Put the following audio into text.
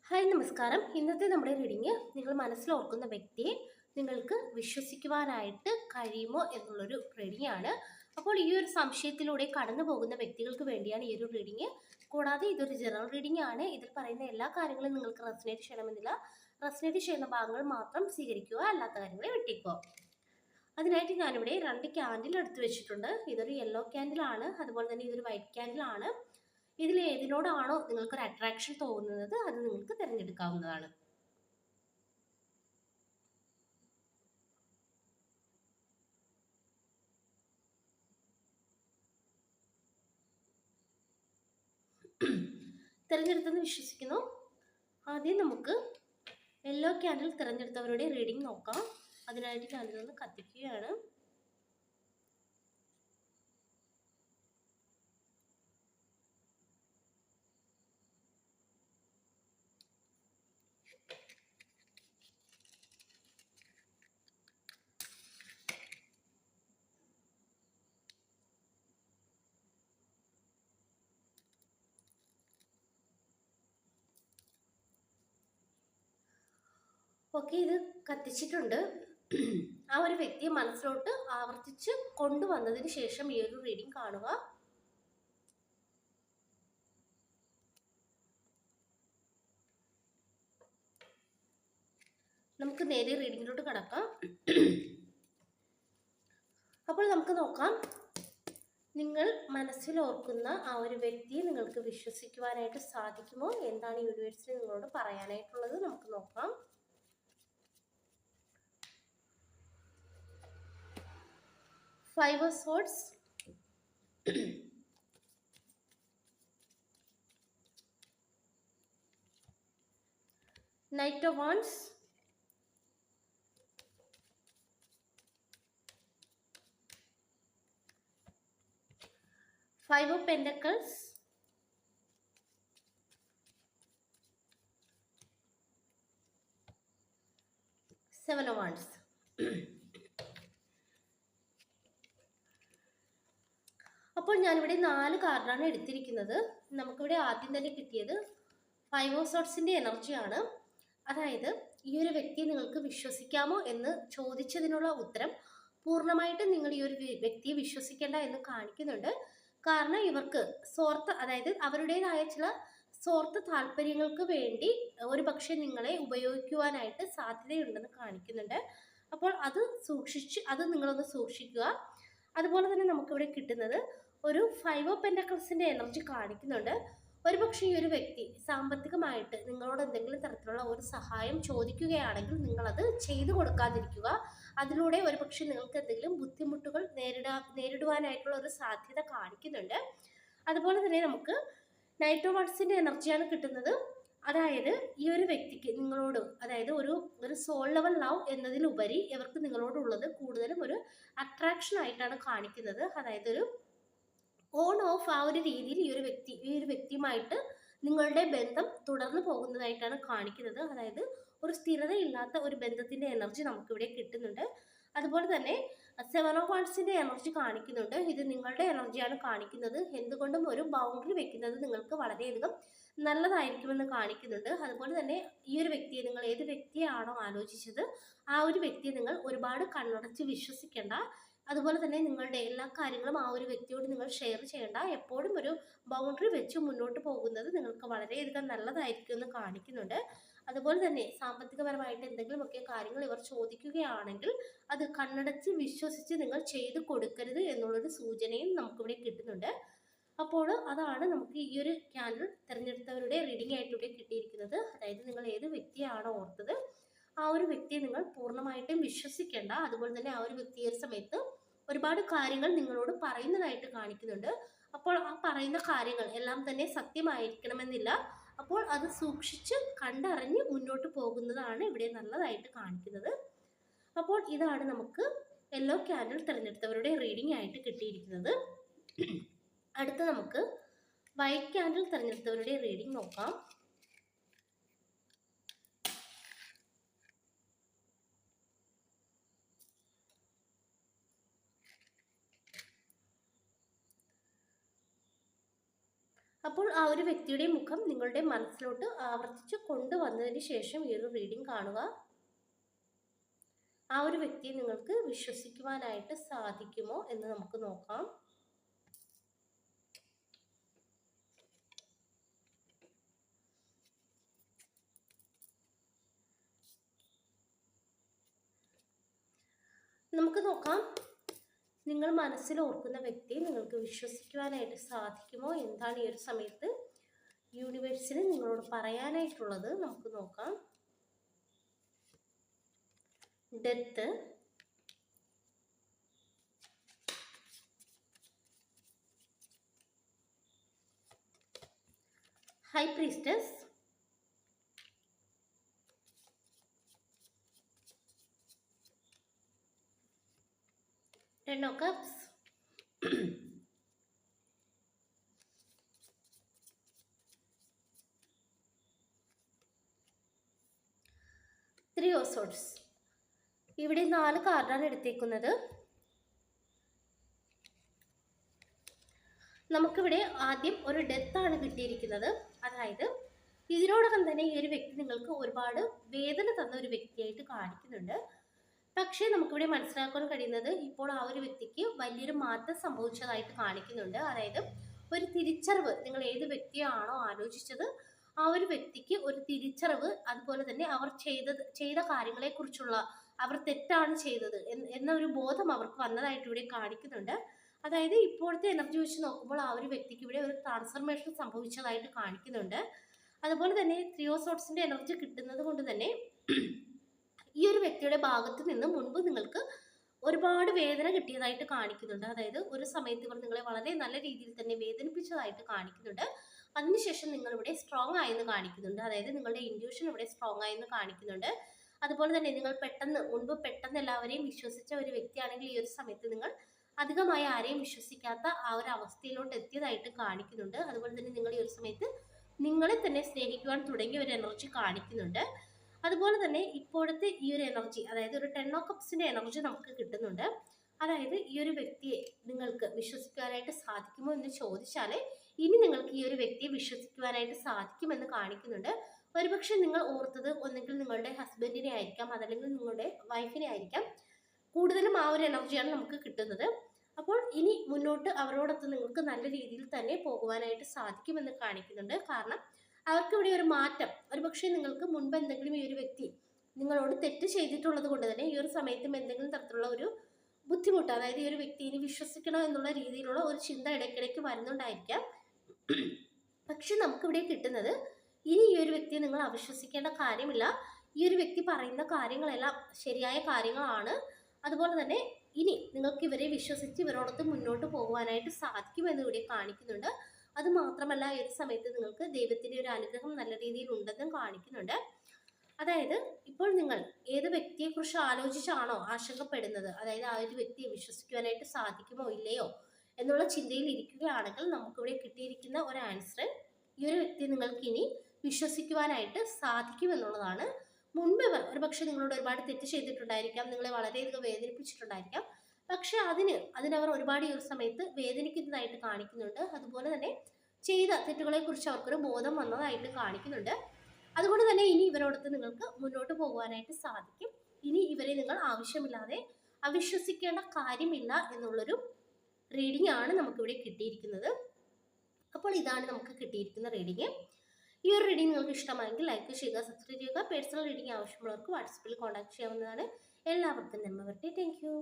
Hi നമസ്കാരം. ഇന്നത്തെ നമ്മുടെ റീഡിങ് നിങ്ങൾ മനസ്സിൽ ഓർക്കുന്ന വ്യക്തിയെ നിങ്ങൾക്ക് വിശ്വസിക്കുവാനായിട്ട് കഴിയുമോ എന്നുള്ളൊരു റീഡിംഗ് ആണ്. അപ്പോൾ ഈ ഒരു സംശയത്തിലൂടെ കടന്നു പോകുന്ന വ്യക്തികൾക്ക് വേണ്ടിയാണ് ഈ ഒരു റീഡിങ്. കൂടാതെ ഇതൊരു ജനറൽ റീഡിംഗ് ആണ്. ഇതിൽ പറയുന്ന എല്ലാ കാര്യങ്ങളും നിങ്ങൾക്ക് റെസനേറ്റ് ചെയ്യണമെന്നില്ല. റെസനേറ്റ് ചെയ്യുന്ന ഭാഗങ്ങൾ മാത്രം സ്വീകരിക്കുക, അല്ലാത്ത കാര്യങ്ങളെ വിട്ടേക്കുക. അതിനായിട്ട് ഞാനിവിടെ 2 ക്യാൻഡിൽ എടുത്തു വെച്ചിട്ടുണ്ട്. ഇതൊരു യെല്ലോ ക്യാൻഡിൽ ആണ്, അതുപോലെ തന്നെ ഇതൊരു വൈറ്റ് ക്യാൻഡിൽ ആണ്. ഇതിൽ ഏതിനോടാണോ നിങ്ങൾക്കൊരു അട്രാക്ഷൻ തോന്നുന്നത് അത് നിങ്ങൾക്ക് തിരഞ്ഞെടുക്കാവുന്നതാണ്. തിരഞ്ഞെടുത്തെന്ന് വിശ്വസിക്കുന്നു. ആദ്യം നമുക്ക് യെല്ലോ ക്യാൻഡിൽ തിരഞ്ഞെടുത്തവരുടെ റീഡിംഗ് നോക്കാം. അതിനായിട്ട് ഞാനിതൊന്ന് കത്തിക്കുകയാണ്. ഓക്കെ, ഇത് കത്തിച്ചിട്ടുണ്ട്. ആ ഒരു വ്യക്തിയെ മനസ്സിലോട്ട് ആവർത്തിച്ച് കൊണ്ടുവന്നതിന് ശേഷം ഈ ഒരു റീഡിംഗ് കാണുക. നമുക്ക് നേരെ റീഡിങ്ങിലോട്ട് കടക്കാം. അപ്പോൾ നമുക്ക് നോക്കാം, നിങ്ങൾ മനസ്സിൽ ഓർക്കുന്ന ആ ഒരു വ്യക്തിയെ നിങ്ങൾക്ക് വിശ്വസിക്കുവാനായിട്ട് സാധിക്കുമോ? എന്താണ് യൂണിവേഴ്സിന് നിങ്ങളോട് പറയാനായിട്ടുള്ളത്? നമുക്ക് നോക്കാം. Five of Swords, Knight of Wands, Five of Pentacles, Seven of Wands. അപ്പോൾ ഞാനിവിടെ 4 കാർഡാണ് എടുത്തിരിക്കുന്നത്. നമുക്കിവിടെ ആദ്യം തന്നെ കിട്ടിയത് ഫൈവ് ഓഫ് സോർട്സിൻ്റെ എനർജിയാണ്. അതായത് ഈ ഒരു വ്യക്തിയെ നിങ്ങൾക്ക് വിശ്വസിക്കാമോ എന്ന് ചോദിച്ചതിനുള്ള ഉത്തരം പൂർണ്ണമായിട്ടും നിങ്ങൾ ഈ ഒരു വ്യക്തിയെ വിശ്വസിക്കേണ്ട എന്ന് കാണിക്കുന്നുണ്ട്. കാരണം ഇവർക്ക് സ്വാർത്ഥ, അതായത് അവരുടേതായ ചില സ്വാർത്ഥ താല്പര്യങ്ങൾക്ക് വേണ്ടി ഒരു പക്ഷേ നിങ്ങളെ ഉപയോഗിക്കുവാനായിട്ട് സാധ്യതയുണ്ടെന്ന് കാണിക്കുന്നുണ്ട്. അപ്പോൾ അത് നിങ്ങളൊന്ന് സൂക്ഷിക്കുക. അതുപോലെ തന്നെ നമുക്കിവിടെ കിട്ടുന്നത് ഒരു ഫൈവ് ഓഫ് പെന്റക്കിൾസിന്റെ എനർജി കാണിക്കുന്നുണ്ട്. ഒരുപക്ഷെ ഈ ഒരു വ്യക്തി സാമ്പത്തികമായിട്ട് നിങ്ങളോട് എന്തെങ്കിലും തരത്തിലുള്ള ഒരു സഹായം ചോദിക്കുകയാണെങ്കിൽ നിങ്ങളത് ചെയ്തു കൊടുക്കാതിരിക്കുക. അതിലൂടെ ഒരുപക്ഷെ നിങ്ങൾക്ക് എന്തെങ്കിലും ബുദ്ധിമുട്ടുകൾ നേരിടുവാനായിട്ടുള്ള ഒരു സാധ്യത കാണിക്കുന്നുണ്ട്. അതുപോലെ തന്നെ നമുക്ക് നൈറ്റ് ഓഫ് വാട്സിന്റെ എനർജിയാണ് കിട്ടുന്നത്. അതായത് ഈ ഒരു വ്യക്തിക്ക് നിങ്ങളോട്, അതായത് ഒരു സോൾ ലെവൽ ലവ് എന്നതിലുപരി ഇവർക്ക് നിങ്ങളോടുള്ളത് കൂടുതലും ഒരു അട്രാക്ഷൻ ആയിട്ടാണ് കാണിക്കുന്നത്. അതായത് ഒരു ഓൺ ഓഫ് ആ ഒരു രീതിയിൽ ഈ ഒരു വ്യക്തിയുമായിട്ട് നിങ്ങളുടെ ബന്ധം തുടർന്നു പോകുന്നതായിട്ടാണ് കാണിക്കുന്നത്. അതായത് ഒരു സ്ഥിരതയില്ലാത്ത ഒരു ബന്ധത്തിന്റെ എനർജി നമുക്കിവിടെ കിട്ടുന്നുണ്ട്. അതുപോലെ തന്നെ സെവൻ ഓഫ് വാണ്ട്സിന്റെ എനർജി കാണിക്കുന്നുണ്ട്. ഇത് നിങ്ങളുടെ എനർജിയാണ് കാണിക്കുന്നത്. എന്തുകൊണ്ടും ഒരു ബൗണ്ടറി വെക്കുന്നത് നിങ്ങൾക്ക് വളരെയധികം നല്ലതായിരിക്കുമെന്ന് കാണിക്കുന്നുണ്ട്. അതുപോലെ തന്നെ ഈ ഒരു വ്യക്തിയെ, നിങ്ങൾ ഏത് വ്യക്തിയാണോ ആലോചിച്ചത് ആ ഒരു വ്യക്തിയെ നിങ്ങൾ ഒരുപാട് കണ്ണടച്ച് വിശ്വസിക്കേണ്ട. അതുപോലെ തന്നെ നിങ്ങളുടെ എല്ലാ കാര്യങ്ങളും ആ ഒരു വ്യക്തിയോട് നിങ്ങൾ ഷെയർ ചെയ്യേണ്ട. എപ്പോഴും ഒരു ബൗണ്ടറി വെച്ച് മുന്നോട്ട് പോകുന്നത് നിങ്ങൾക്ക് വളരെയധികം നല്ലതായിരിക്കും എന്ന് കാണിക്കുന്നുണ്ട്. അതുപോലെ തന്നെ സാമ്പത്തികപരമായിട്ട് എന്തെങ്കിലുമൊക്കെ കാര്യങ്ങൾ ഇവർ ചോദിക്കുകയാണെങ്കിൽ അത് കണ്ണടച്ച് വിശ്വസിച്ച് നിങ്ങൾ ചെയ്ത് കൊടുക്കരുത് എന്നുള്ളൊരു സൂചനയും നമുക്കിവിടെ കിട്ടുന്നുണ്ട്. അപ്പോൾ അതാണ് നമുക്ക് ഈ ഒരു ക്യാൻഡിൽ തിരഞ്ഞെടുത്തവരുടെ റീഡിംഗ് ആയിട്ട് ഇവിടെ കിട്ടിയിരിക്കുന്നത്. അതായത് നിങ്ങൾ ഏത് വ്യക്തിയാണോ ഓർത്തത് ആ ഒരു വ്യക്തിയെ നിങ്ങൾ പൂർണ്ണമായിട്ടും വിശ്വസിക്കേണ്ട. അതുപോലെ തന്നെ ആ ഒരു വ്യക്തി ഈ സമയത്ത് ഒരുപാട് കാര്യങ്ങൾ നിങ്ങളോട് പറയുന്നതായിട്ട് കാണിക്കുന്നുണ്ട്. അപ്പോൾ ആ പറയുന്ന കാര്യങ്ങൾ എല്ലാം തന്നെ സത്യമായിരിക്കണമെന്നില്ല. അപ്പോൾ അത് സൂക്ഷിച്ച് കണ്ടറിഞ്ഞ് മുന്നോട്ട് പോകുന്നതാണ് ഇവിടെ നല്ലതായിട്ട് കാണിക്കുന്നത്. അപ്പോൾ ഇതാണ് നമുക്ക് യെല്ലോ ക്യാൻഡിൽ തിരഞ്ഞെടുത്തവരുടെ റീഡിംഗ് ആയിട്ട് കിട്ടിയിരിക്കുന്നത്. അടുത്ത നമുക്ക് വൈറ്റ് ക്യാൻഡിൽ തിരഞ്ഞെടുത്തവരുടെ റീഡിംഗ് നോക്കാം. അപ്പോൾ ആ ഒരു വ്യക്തിയുടെ മുഖം നിങ്ങളുടെ മനസ്സിലോട്ട് ആവർത്തിച്ച് കൊണ്ടുവന്നതിന് ശേഷം ഈ ഒരു റീഡിംഗ് കാണുക. ആ ഒരു വ്യക്തിയെ നിങ്ങൾക്ക് വിശ്വസിക്കുവാനായിട്ട് സാധിക്കുമോ എന്ന് നമുക്ക് നോക്കാം. നമുക്ക് നോക്കാം, നിങ്ങൾ മനസ്സിൽ ഓർക്കുന്ന വ്യക്തിയെ നിങ്ങൾക്ക് വിശ്വസിക്കുവാനായിട്ട് സാധിക്കുമോ? എന്താണ് ഈ ഒരു സമയത്ത് യൂണിവേഴ്സിന് നിങ്ങളോട് പറയാനായിട്ടുള്ളത്? നമുക്ക് നോക്കാം. Death, high priestess, Ten of Cups, Three of Swords. ഇവിടെ 4 കാർഡാണ് എടുത്തേക്കുന്നത്. നമുക്കിവിടെ ആദ്യം ഒരു ഡെത്താണ് കിട്ടിയിരിക്കുന്നത്. അതായത് ഇതിനോടകം തന്നെ ഈ ഒരു വ്യക്തി നിങ്ങൾക്ക് ഒരുപാട് വേദന തന്ന ഒരു വ്യക്തിയായിട്ട് കാണിക്കുന്നുണ്ട്. പക്ഷേ നമുക്കിവിടെ മനസ്സിലാക്കാൻ കഴിയുന്നത് ഇപ്പോൾ ആ ഒരു വ്യക്തിക്ക് വലിയൊരു മാറ്റം സംഭവിച്ചതായിട്ട് കാണിക്കുന്നുണ്ട്. അതായത് ഒരു തിരിച്ചറിവ്, നിങ്ങൾ ഏത് വ്യക്തിയാണോ ആലോചിച്ചത് ആ ഒരു വ്യക്തിക്ക് ഒരു തിരിച്ചറിവ്, അതുപോലെ തന്നെ അവർ ചെയ്ത കാര്യങ്ങളെക്കുറിച്ചുള്ള, അവർ തെറ്റാണ് ചെയ്തത് എന്ന ഒരു ബോധം അവർക്ക് വന്നതായിട്ട് ഇവിടെ കാണിക്കുന്നുണ്ട്. അതായത് ഇപ്പോഴത്തെ എനർജി വെച്ച് നോക്കുമ്പോൾ ആ ഒരു വ്യക്തിക്ക് ഇവിടെ ഒരു ട്രാൻസ്ഫർമേഷൻ സംഭവിച്ചതായിട്ട് കാണിക്കുന്നുണ്ട്. അതുപോലെ തന്നെ ത്രീ ഓഫ് സോർട്സിന്റെ എനർജി കിട്ടുന്നത് കൊണ്ട് തന്നെ ഈ ഒരു വ്യക്തിയുടെ ഭാഗത്ത് നിന്ന് മുൻപ് നിങ്ങൾക്ക് ഒരുപാട് വേദന കിട്ടിയതായിട്ട് കാണിക്കുന്നുണ്ട്. അതായത് ഒരു സമയത്ത് ഇവർ നിങ്ങളെ വളരെ നല്ല രീതിയിൽ തന്നെ വേദനിപ്പിച്ചതായിട്ട് കാണിക്കുന്നുണ്ട്. അതിനുശേഷം നിങ്ങൾ ഇവിടെ സ്ട്രോങ് ആയെന്ന് കാണിക്കുന്നുണ്ട്. അതായത് നിങ്ങളുടെ ഇൻറ്റ്യൂഷൻ ഇവിടെ സ്ട്രോങ് ആയെന്ന് കാണിക്കുന്നുണ്ട്. അതുപോലെ തന്നെ നിങ്ങൾ മുൻപ് പെട്ടെന്ന് എല്ലാവരെയും വിശ്വസിച്ച ഒരു വ്യക്തിയാണെങ്കിൽ ഈ ഒരു സമയത്ത് നിങ്ങൾ അധികമായി ആരെയും വിശ്വസിക്കാത്ത ആ ഒരു അവസ്ഥയിലോട്ട് എത്തിയതായിട്ട് കാണിക്കുന്നുണ്ട്. അതുപോലെ തന്നെ നിങ്ങൾ ഈ ഒരു സമയത്ത് നിങ്ങളെ തന്നെ സ്നേഹിക്കുവാൻ തുടങ്ങിയ ഒരു എനർജി കാണിക്കുന്നുണ്ട്. അതുപോലെ തന്നെ ഇപ്പോഴത്തെ ഈ ഒരു എനർജി, അതായത് ഒരു 10 ഓഫ് കപ്സിന്റെ എനർജി നമുക്ക് കിട്ടുന്നുണ്ട്. അതായത് ഈ ഒരു വ്യക്തിയെ നിങ്ങൾക്ക് വിശ്വസിക്കുവാനായിട്ട് സാധിക്കുമോ എന്ന് ചോദിച്ചാൽ ഇനി നിങ്ങൾക്ക് ഈ ഒരു വ്യക്തിയെ വിശ്വസിക്കുവാനായിട്ട് സാധിക്കുമെന്ന് കാണിക്കുന്നുണ്ട്. ഒരുപക്ഷെ നിങ്ങൾ ഓർത്തത് ഒന്നെങ്കിൽ നിങ്ങളുടെ ഹസ്ബൻഡിനെ ആയിരിക്കാം, അതല്ലെങ്കിൽ നിങ്ങളുടെ വൈഫിനെ ആയിരിക്കാം. കൂടുതലും ആ ഒരു എനർജിയാണ് നമുക്ക് കിട്ടുന്നത്. അപ്പോൾ ഇനി മുന്നോട്ട് അവരോടൊത്ത് നിങ്ങൾക്ക് നല്ല രീതിയിൽ തന്നെ പോകുവാനായിട്ട് സാധിക്കുമെന്ന് കാണിക്കുന്നുണ്ട്. കാരണം അവർക്ക് ഇവിടെ ഒരു മാറ്റം, ഒരുപക്ഷെ നിങ്ങൾക്ക് മുൻപ് എന്തെങ്കിലും ഈ ഒരു വ്യക്തി നിങ്ങളോട് തെറ്റ് ചെയ്തിട്ടുള്ളത് കൊണ്ട് തന്നെ ഈ ഒരു സമയത്തും എന്തെങ്കിലും തരത്തിലുള്ള ഒരു ബുദ്ധിമുട്ട്, അതായത് ഈ ഒരു വ്യക്തിയെ വിശ്വസിക്കണം എന്നുള്ള രീതിയിലുള്ള ഒരു ചിന്ത ഇടയ്ക്കിടയ്ക്ക് വരുന്നുണ്ടായിരിക്കാം. പക്ഷെ നമുക്കിവിടെ കിട്ടുന്നത് ഇനി ഈ ഒരു വ്യക്തിയെ നിങ്ങൾ അവിശ്വസിക്കേണ്ട കാര്യമില്ല. ഈ ഒരു വ്യക്തി പറയുന്ന കാര്യങ്ങളെല്ലാം ശരിയായ കാര്യങ്ങളാണ്. അതുപോലെ തന്നെ ഇനി നിങ്ങൾക്ക് ഇവരെ വിശ്വസിച്ച് ഇവരോടൊത്ത് മുന്നോട്ട് പോകുവാനായിട്ട് സാധിക്കുമെന്ന് ഇവിടെ കാണിക്കുന്നുണ്ട്. അത് മാത്രമല്ല ഈ ഒരു സമയത്ത് നിങ്ങൾക്ക് ദൈവത്തിന്റെ ഒരു അനുഗ്രഹം നല്ല രീതിയിൽ ഉണ്ടെന്നും കാണിക്കുന്നുണ്ട്. അതായത് ഇപ്പോൾ നിങ്ങൾ ഏത് വ്യക്തിയെക്കുറിച്ച് ആലോചിച്ചാണോ ആശങ്കപ്പെടുന്നത്, അതായത് ആ ഒരു വ്യക്തിയെ വിശ്വസിക്കുവാനായിട്ട് സാധിക്കുമോ ഇല്ലയോ എന്നുള്ള ചിന്തയിൽ ഇരിക്കുകയാണെങ്കിൽ നമുക്കിവിടെ കിട്ടിയിരിക്കുന്ന ഒരു ആൻസർ, ഈ ഒരു വ്യക്തിയെ നിങ്ങൾക്ക് ഇനി വിശ്വസിക്കുവാനായിട്ട് സാധിക്കുമെന്നുള്ളതാണ്. മുൻപ് ഇവർ ഒരുപക്ഷെ നിങ്ങളോട് ഒരുപാട് തെറ്റ് ചെയ്തിട്ടുണ്ടായിരിക്കാം, നിങ്ങളെ വളരെയധികം വേദനിപ്പിച്ചിട്ടുണ്ടായിരിക്കാം. പക്ഷെ അതിനവർ ഒരുപാട് ഈ ഒരു സമയത്ത് വേദനിക്കുന്നതായിട്ട് കാണിക്കുന്നുണ്ട്. അതുപോലെ തന്നെ ചെയ്ത തെറ്റുകളെ കുറിച്ച് അവർക്കൊരു ബോധം വന്നതായിട്ട് കാണിക്കുന്നുണ്ട്. അതുകൊണ്ട് തന്നെ ഇനി ഇവരോടൊത്ത് നിങ്ങൾക്ക് മുന്നോട്ട് പോകുവാനായിട്ട് സാധിക്കും. ഇനി ഇവരെ നിങ്ങൾ ആവശ്യമില്ലാതെ അവിശ്വസിക്കേണ്ട കാര്യമില്ല എന്നുള്ളൊരു റീഡിംഗ് ആണ് നമുക്കിവിടെ കിട്ടിയിരിക്കുന്നത്. അപ്പോൾ ഇതാണ് നമുക്ക് കിട്ടിയിരിക്കുന്ന റീഡിംഗ്. ഈ ഒരു റീഡിംഗ് നിങ്ങൾക്ക് ഇഷ്ടമായെങ്കിൽ ലൈക്ക് ചെയ്യുക, സബ്സ്ക്രൈബ് ചെയ്യുക. പേഴ്സണൽ റീഡിംഗ് ആവശ്യമുള്ളവർക്ക് വാട്സപ്പിൽ കോൺടാക്ട് ചെയ്യാവുന്നതാണ്. എല്ലാവർക്കും നന്മ വരട്ടെ. Thank you.